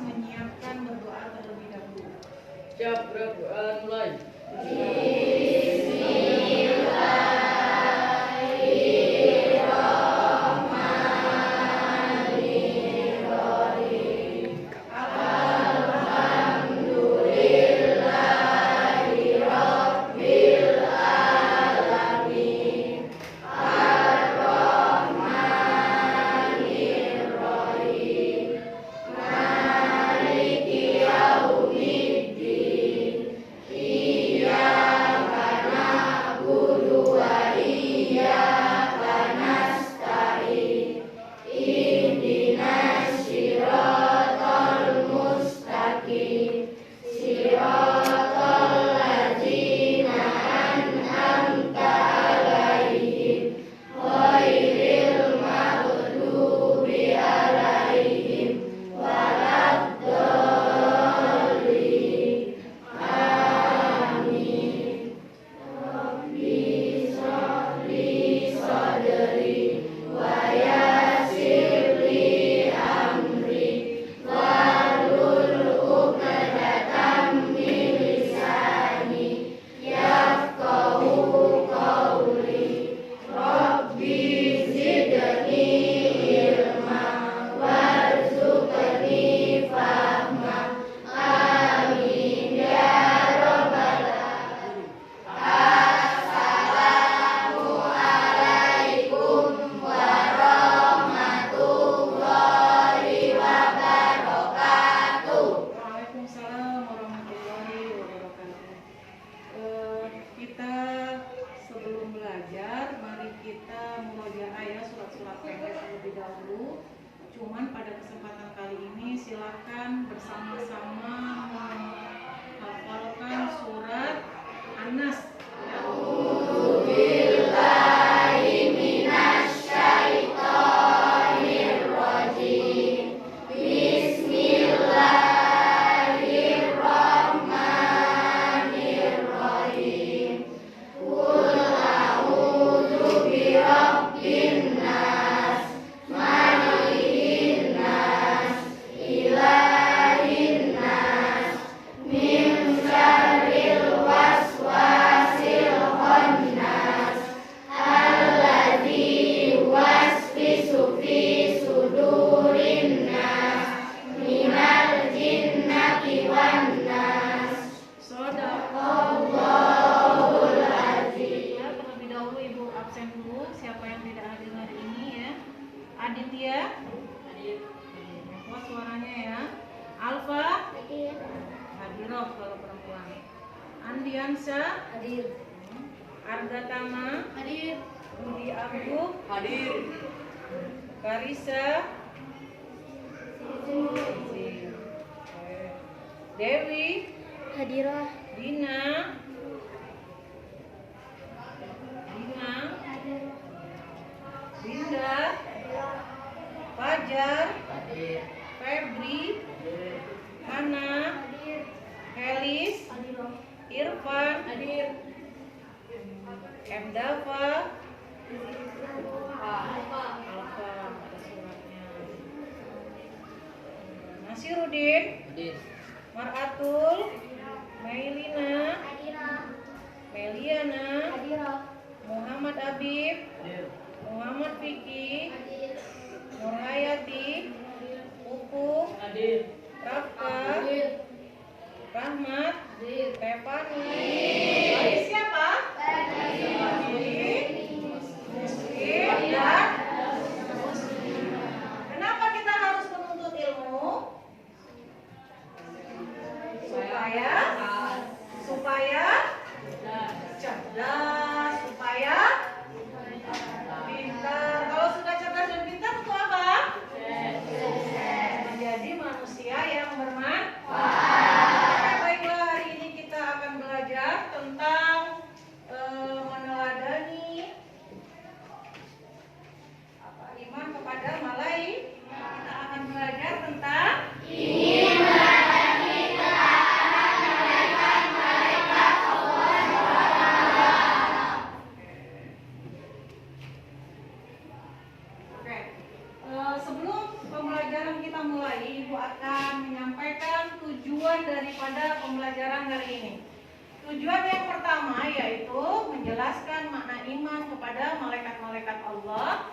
menyiapkan berdoa terlebih dahulu. Siap, berdoa mulai. Cuman pada kesempatan kali ini silakan bersama-sama menghafalkan surat An-Nas. Aditya, kuat suaranya ya. Alfa, Hadiroh kalau perempuan. Andiansa, Hadir. Argatama, Hadir. Budi Abdul, Hadir. Karisa, Dewi, Hadirah. Dina, Dinda, Fajar, Hadir. Febri, Hadir. Hana, Helis, Irfan, Emdava, Alfa ada suratnya. Nasirudin, Hadir. Maratul, Mailina, Meliana, Muhammad Habib, Hadir. Muhammad Fikri, Nurhayati, Pupuk, Hadir. Rafka, Rahmat, Stefani. Siapa? Muslim dan kenapa kita harus menuntut ilmu? Supaya cerdas, supaya pintar. Kalau sudah cerdas dan pintar untuk apa? Menjadi manusia yang bermanfaat. Baiklah, hari ini kita akan belajar tentang meneladani iman kepada malaikat. Kita akan belajar tentang sebelum pembelajaran kita mulai, Ibu akan menyampaikan tujuan daripada pembelajaran hari ini. Tujuan yang pertama yaitu menjelaskan makna iman kepada malaikat-malaikat Allah.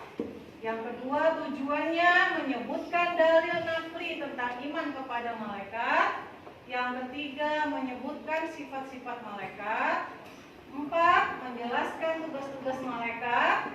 Yang kedua tujuannya menyebutkan dalil nakli tentang iman kepada malaikat. Yang ketiga menyebutkan sifat-sifat malaikat. 4. Menjelaskan tugas-tugas malaikat.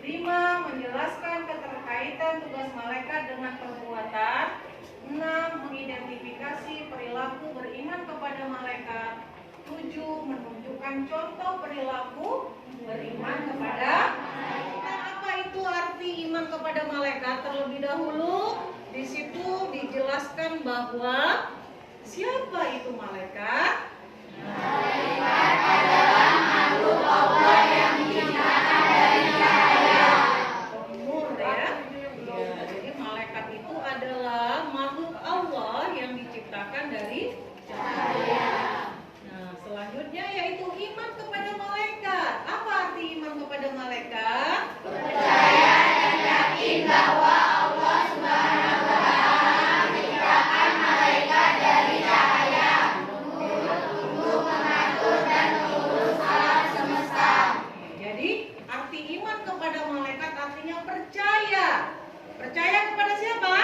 5. Menjelaskan keterkaitan tugas malaikat dengan perbuatan. 6. Mengidentifikasi perilaku beriman kepada malaikat. 7. Menunjukkan contoh perilaku beriman kepada malaikat. Apa itu arti iman kepada malaikat? Terlebih dahulu di situ dijelaskan bahwa siapa itu malaikat? Malaikat adalah makhluk Allah yang diciptakan dari cahaya. Umur ya. Jadi malaikat itu adalah makhluk Allah yang diciptakan dari cahaya. Nah, selanjutnya yaitu iman kepada malaikat. Apa arti iman kepada malaikat? Percaya dan yakin bahwa Allah Subhanahu wa taala menciptakan malaikat dari cahaya untuk mengatur dan mengurus alam semesta. Jadi, arti iman kepada malaikat artinya percaya. Percaya kepada siapa?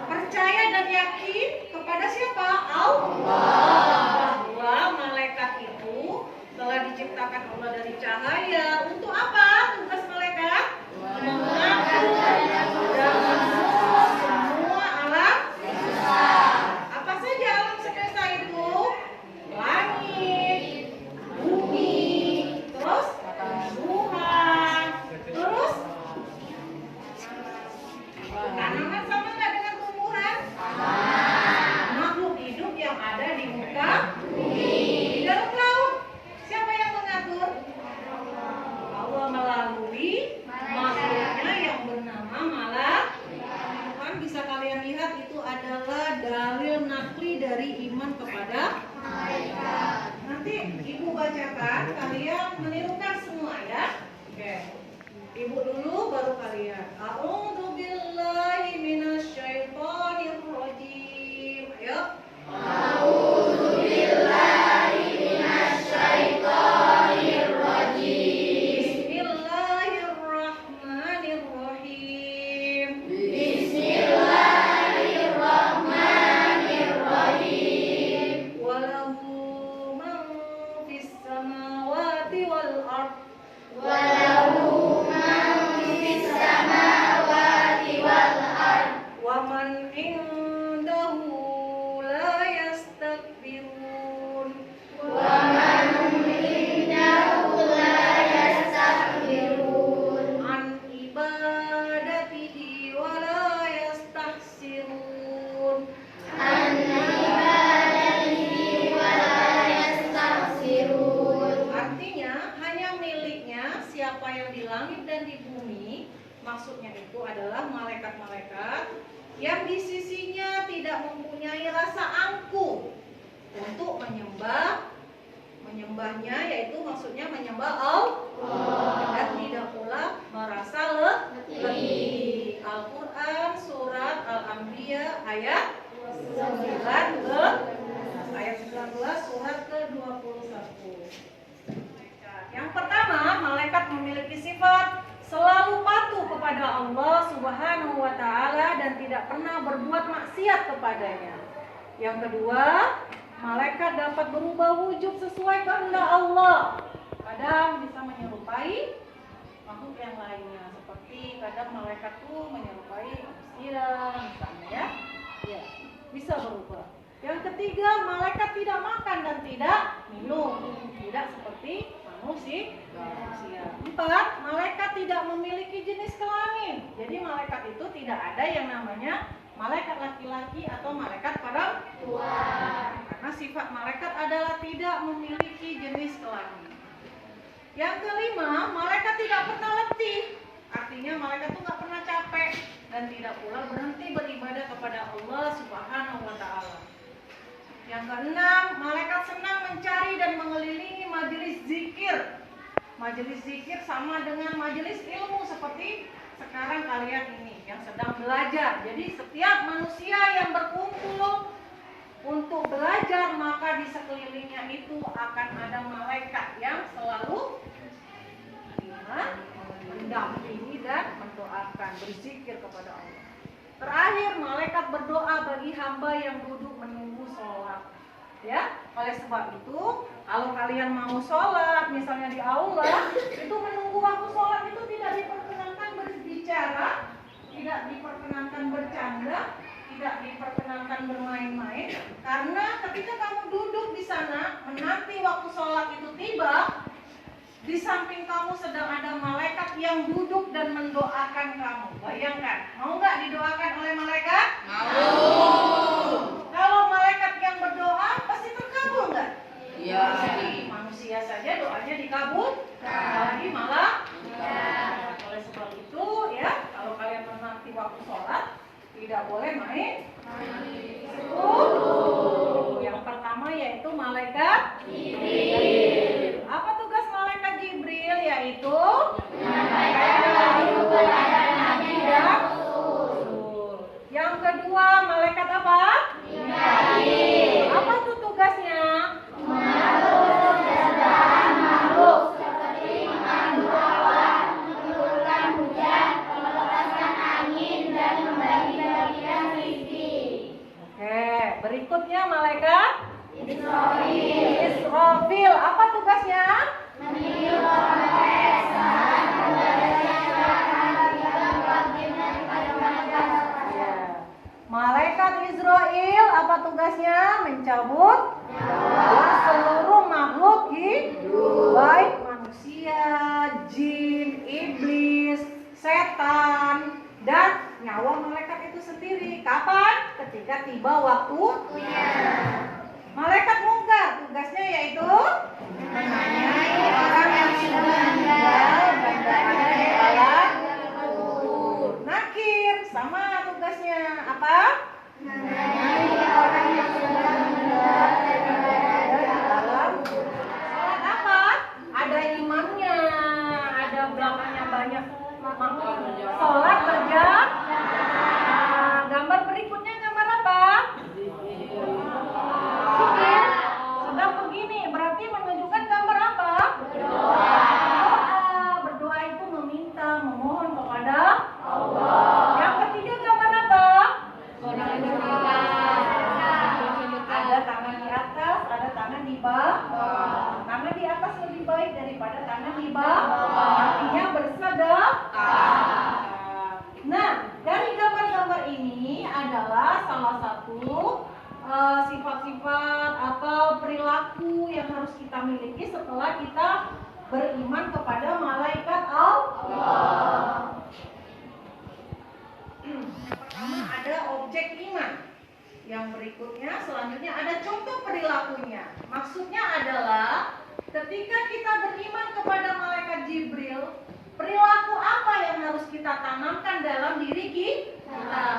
Percaya dan yakin kepada siapa? Allah. Bahwa malaikat itu telah diciptakan Allah dari cahaya. Untuk apa tugas malaikat? Mengatur dan mengurus semua alam semesta. Apa saja alam semesta itu? Langit, bumi, terus tumbuhan, terus tanaman sama nggak dengan tumbuhan? Makhluk hidup yang ada di muka bumi. Di dalam laut, siapa yang mengatur? Allah melalui makhluknya yang bernama malaikat. Kan bisa kalian lihat itu adalah dalil nakli dari iman kepada malaikat. Nanti ibu bacakan, kalian menirukan semua ya. Oke. Ibu dulu baru kalian. A'udzu billahi minasyaitonir rajim. Ayo. A'udzu billahi minasyaitonir rajim. Bismillahirrahmanirrahim. Bismillahirrahmanirrahim. Walahu man fis samawati wal ardh. Walahu wa man indahu la yastakbirun an ibadatihi wa la yastahsirun. Artinya hanya miliknya siapa yang di langit dan di bumi. Maksudnya itu adalah malaikat-malaikat yang di sisinya tidak mempunyai rasa angkuh untuk menyembahnya, yaitu maksudnya menyembah Allah, dan tidak pula merasa letih. Al-Quran surat Al-Anbiya ayat 19 surat ke-21. Yang pertama, malaikat memiliki sifat selalu patuh kepada Allah Subhanahu wa taala dan tidak pernah berbuat maksiat kepadanya. Yang kedua, malaikat dapat berubah wujud sesuai kehendak Allah. Kadang bisa menyerupai makhluk yang lainnya, seperti kadang malaikat tuh menyerupai manusia misalnya ya. Ya, bisa berubah. Yang ketiga, malaikat tidak makan dan tidak minum, tidak seperti manusia. 4. Malaikat tidak memiliki jenis kelamin. Jadi malaikat itu tidak ada yang namanya malaikat laki-laki atau malaikat perempuan. Karena sifat malaikat adalah tidak memiliki jenis kelamin. Yang kelima, malaikat tidak pernah letih. Artinya malaikat itu nggak pernah capek dan tidak pula berhenti beribadah kepada Allah Subhanahu wa taala. Yang keenam, malaikat senang mencari dan mengelilingi majelis zikir. Majelis zikir sama dengan majelis ilmu seperti sekarang kalian ini yang sedang belajar. Jadi setiap manusia yang berkumpul untuk belajar, maka di sekelilingnya itu akan ada malaikat yang selalu mendampingi dan mendoakan, berzikir kepada Allah. Terakhir, malaikat berdoa bagi hamba yang duduk menunggu sholat. Ya, oleh sebab itu, kalau kalian mau sholat, misalnya di aula, itu menunggu waktu sholat itu tidak diperkenankan berbicara, tidak diperkenankan bercanda, tidak diperkenankan bermain-main, karena ketika kamu duduk di sana menanti waktu sholat itu tiba, di samping kamu sedang ada malaikat yang duduk dan mendoakan kamu. Bayangkan, mau nggak didoakan oleh malaikat? Mau. Kalau malaikat yang berdoa pasti terkabul nggak? Iya. Jadi manusia saja doanya dikabul, apalagi malah. Oleh sebab itu ya, kalau kalian menanti waktu sholat tidak boleh main. Itu yang pertama yaitu malaikat Jibril. Apa tugas malaikat Jibril? Yaitu yang kedua malaikat apa? Apa tuh tugasnya? Berikutnya malaikat Israfil. Apa tugasnya? Malaikat Israel apa tugasnya? Mencabut nyawa seluruh makhluk hidup, baik manusia, jin, iblis, setan, dan nyawa malaikat itu sendiri. Kapan? Ketika tiba waktunya. Malaikat Munkar tugasnya yaitu menanyai orang yang sudah meninggal dan berada di alam kubur. Nakir sama tugasnya apa? Menanyai orang yang sudah meninggal dan berada di alam kubur. Salat apa? Ada imamnya, ada belakangnya banyak. Salat kerja. Gambar berikutnya gambar apa? Zikir. Sedang begini, berarti menunjukkan gambar apa? Berdoa. Berdoa itu meminta, memohon kepada Allah. Yang ketiga gambar apa? Ada tangan di atas, ada tangan di bawah. Tangan di atas lebih baik daripada tangan di bawah. Artinya bersedekah. Nah, dari gambar-gambar ini adalah salah satu sifat-sifat atau perilaku yang harus kita miliki setelah kita beriman kepada malaikat Allah. Yang pertama ada objek iman. Yang berikutnya selanjutnya ada contoh perilakunya. Maksudnya adalah ketika kita beriman kepada malaikat Jibril, perilaku apa yang harus kita tanamkan dalam diri kita?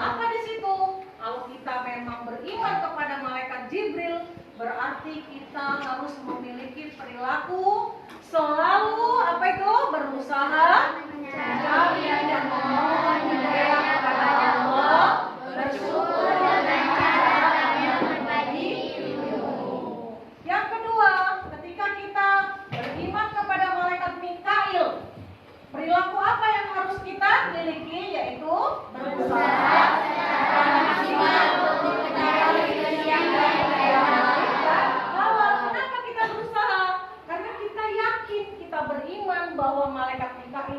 Apa di situ? Kalau kita memang beriman kepada malaikat Jibril, berarti kita harus memiliki perilaku selalu apa itu? Berusaha mencari dan memohon hidayah kepada Allah, bersyukur dengan cara yang berbagi ilmu. Yang kedua, ketika kita beriman kepada malaikat Mikail, perilaku apa yang harus kita miliki? Yaitu berusaha maksimal untuk mencari yang kenapa kita berusaha? Karena kita yakin, kita beriman bahwa malaikat Mikail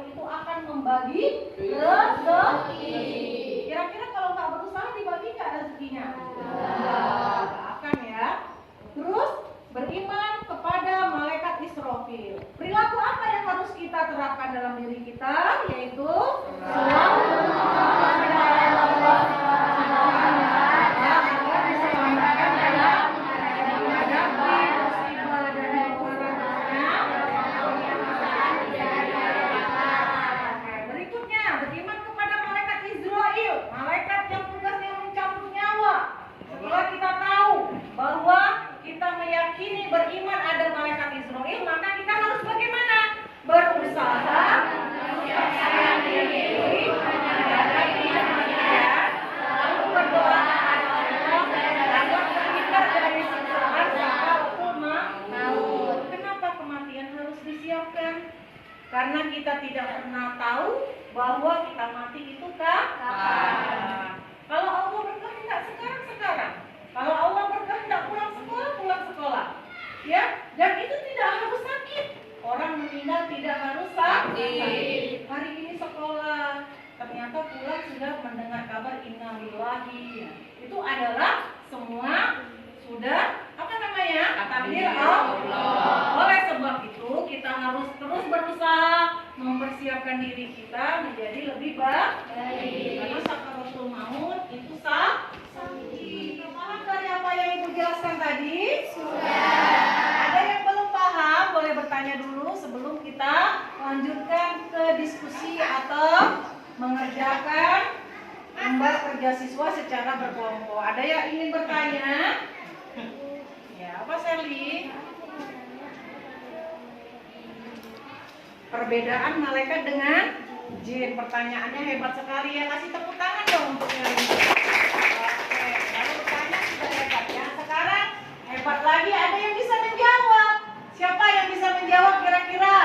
alhamdulillahi. Itu adalah semua sudah apa namanya? Takdir Allah. Oleh sebab itu kita harus terus berusaha mempersiapkan diri kita menjadi lebih baik. Karena sakaratul maut itu sakit. Paham dari apa yang Ibu jelaskan tadi? Sudah. Ada yang belum paham boleh bertanya dulu sebelum kita lanjutkan ke diskusi atau mengerjakan lembar kerja siswa secara berkelompok. Ada yang ingin bertanya? Ya, apa Sally? Perbedaan malaikat dengan jin. Pertanyaannya hebat sekali ya. Kasih tepuk tangan dong untuk Sally. Oke, kalau bertanya sudah hebat ya. Sekarang hebat lagi, ada yang bisa menjawab. Siapa yang bisa menjawab kira-kira?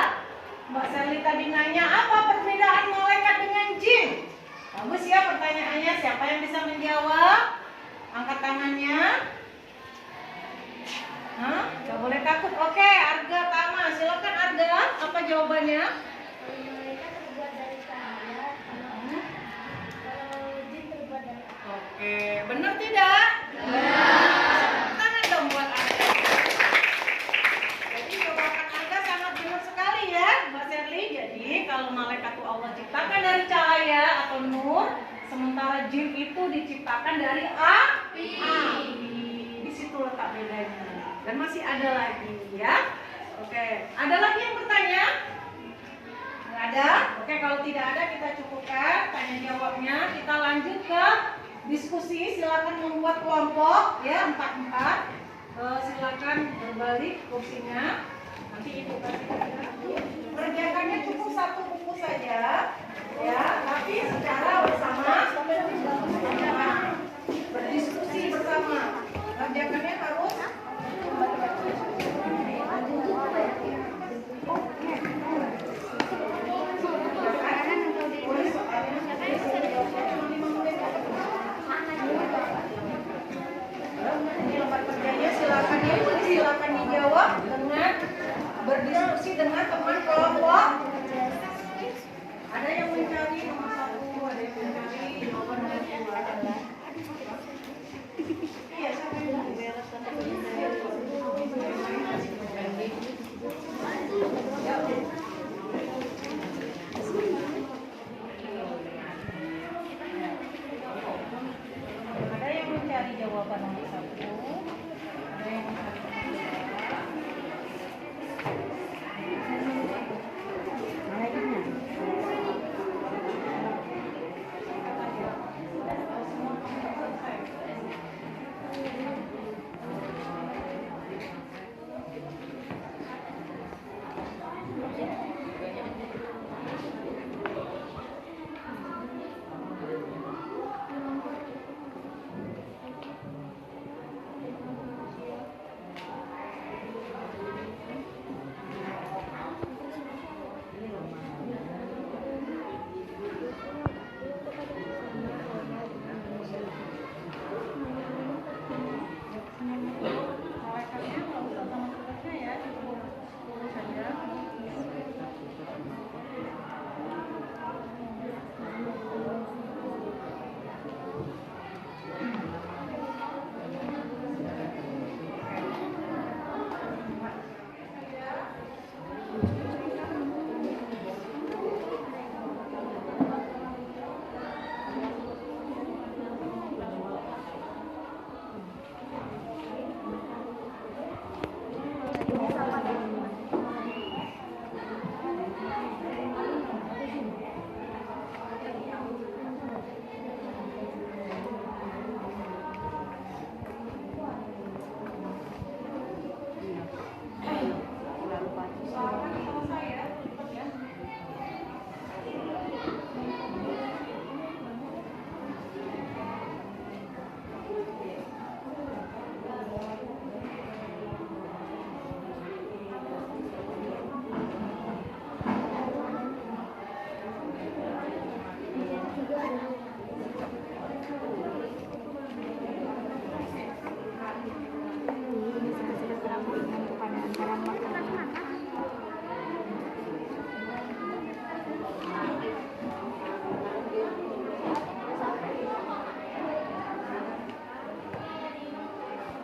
Mbak Sally tadi nanya apa perbedaan malaikat dengan jin? Bagus ya pertanyaannya. Siapa yang bisa menjawab? Angkat tangannya. Hah? Gak boleh takut. Oke, Arga Tama. Silakan Arga. Apa jawabannya? Malaikat terbuat dari cahaya, kalau jin terbuat dari api. Oke, benar tidak? Benar. Tangan dong buat Arga. Jadi jawaban Arga sangat benar sekali ya, Mbak Sherly. Jadi kalau malaikat itu Allah ciptakan dari cahaya atau nur, sementara jin itu diciptakan dari api. Di situ letak bedanya. Dan masih ada lagi ya. Oke, ada lagi yang bertanya? Nggak ada? Oke, kalau tidak ada kita cukupkan tanya jawabnya. Kita lanjut ke diskusi. Silakan membuat kelompok ya 4-4. Silakan berbalik kursinya. Nanti Ibu kasih. Kerjakannya cukup 1 buku saja ya, tapi secara bersama berdiskusi bersama. Kerjakannya harus silakan dijawab dengan berdiskusi dengan teman kelompok. Ada yang mencari nomor 1, ada yang mencari nomor 2. Iya, siapa yang ada yang mencari jawaban nomor 1. Ada yang mencari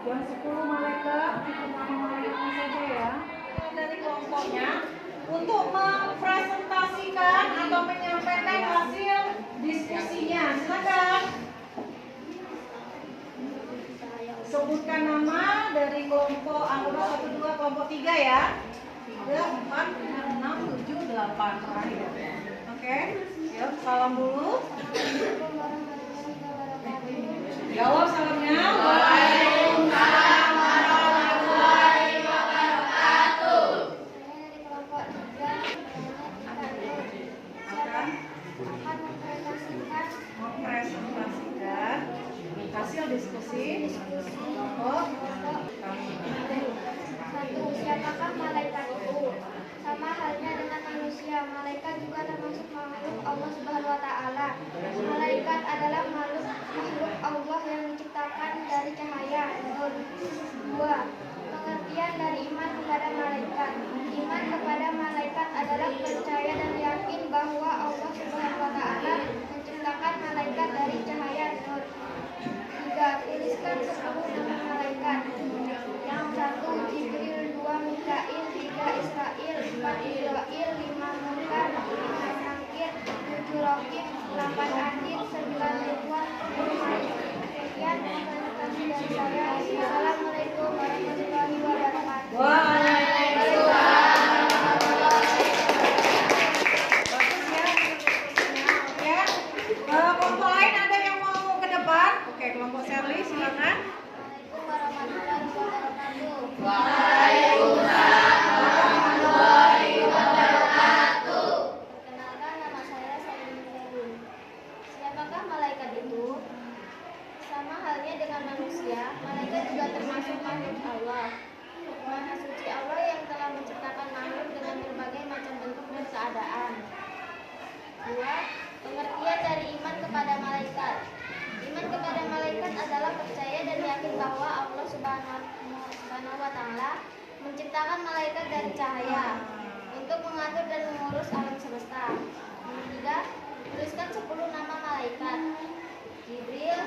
Yang 10 malaikat, cukup nama malaikatnya saja ya. Dari kelompoknya untuk mempresentasikan atau menyampaikan hasil diskusinya. Silakan. Sebutkan nama dari kelompok anggota 1, 2, kelompok 3 ya. 3, 4, 5, 6, 7, 8 terakhir. Oke, yuk salam dulu. Jawab salamnya. Waalaikumsalam warahmatullahi wabarakatuh. Saya dari kelompok 3, akan Mempresentasikan hasil diskusi kelompok. Satu, siapakah malaikat itu? Sama halnya dengan manusia, malaikat juga termasuk makhluk Allah Subhanahu wa Ta'ala. Malaikat adalah makhluk Allah yang diciptakan dari cahaya, nur. Dua, pengertian dari iman kepada malaikat. Iman kepada malaikat adalah percaya dan yakin bahwa Allah Subhanahu wa Ta'ala menciptakan malaikat dari cahaya, nur. Tiga, tuliskan 10 nama malaikat. Yang 1, Jibril, 2, Mikail, 3, Israil, 4, Israil, 5, Munkar, 6, Nakir, 7, Raqib, 8, Atid, 9, Ridwan, 10, sekian presentasi dari saya. Assalamualaikum warahmatullahi wabarakatuh. Waalaikumsalam warahmatullahi wabarakatuh. Bagus ya diskusinya. Oke. Kelompok lain ada yang mau ke depan? Oke, kelompok Sherly silakan. Assalamualaikum warahmatullahi wabarakatuh. Waalaikumsalam warahmatullahi wabarakatuh. Perkenalkan, nama saya Salim Ferun. Siapakah malaikat itu? Sama halnya dengan manusia, malaikat juga termasuk makhluk Allah. Maha suci Allah yang telah menciptakan makhluk dengan berbagai macam bentuk dan keadaan. Dua, pengertian dari iman kepada malaikat. Iman kepada malaikat adalah percaya dan yakin bahwa Allah Subhanahu wa Ta'ala menciptakan malaikat dari cahaya untuk mengatur dan mengurus alam semesta. Yang ketiga, tuliskan 10 nama malaikat. Jibril,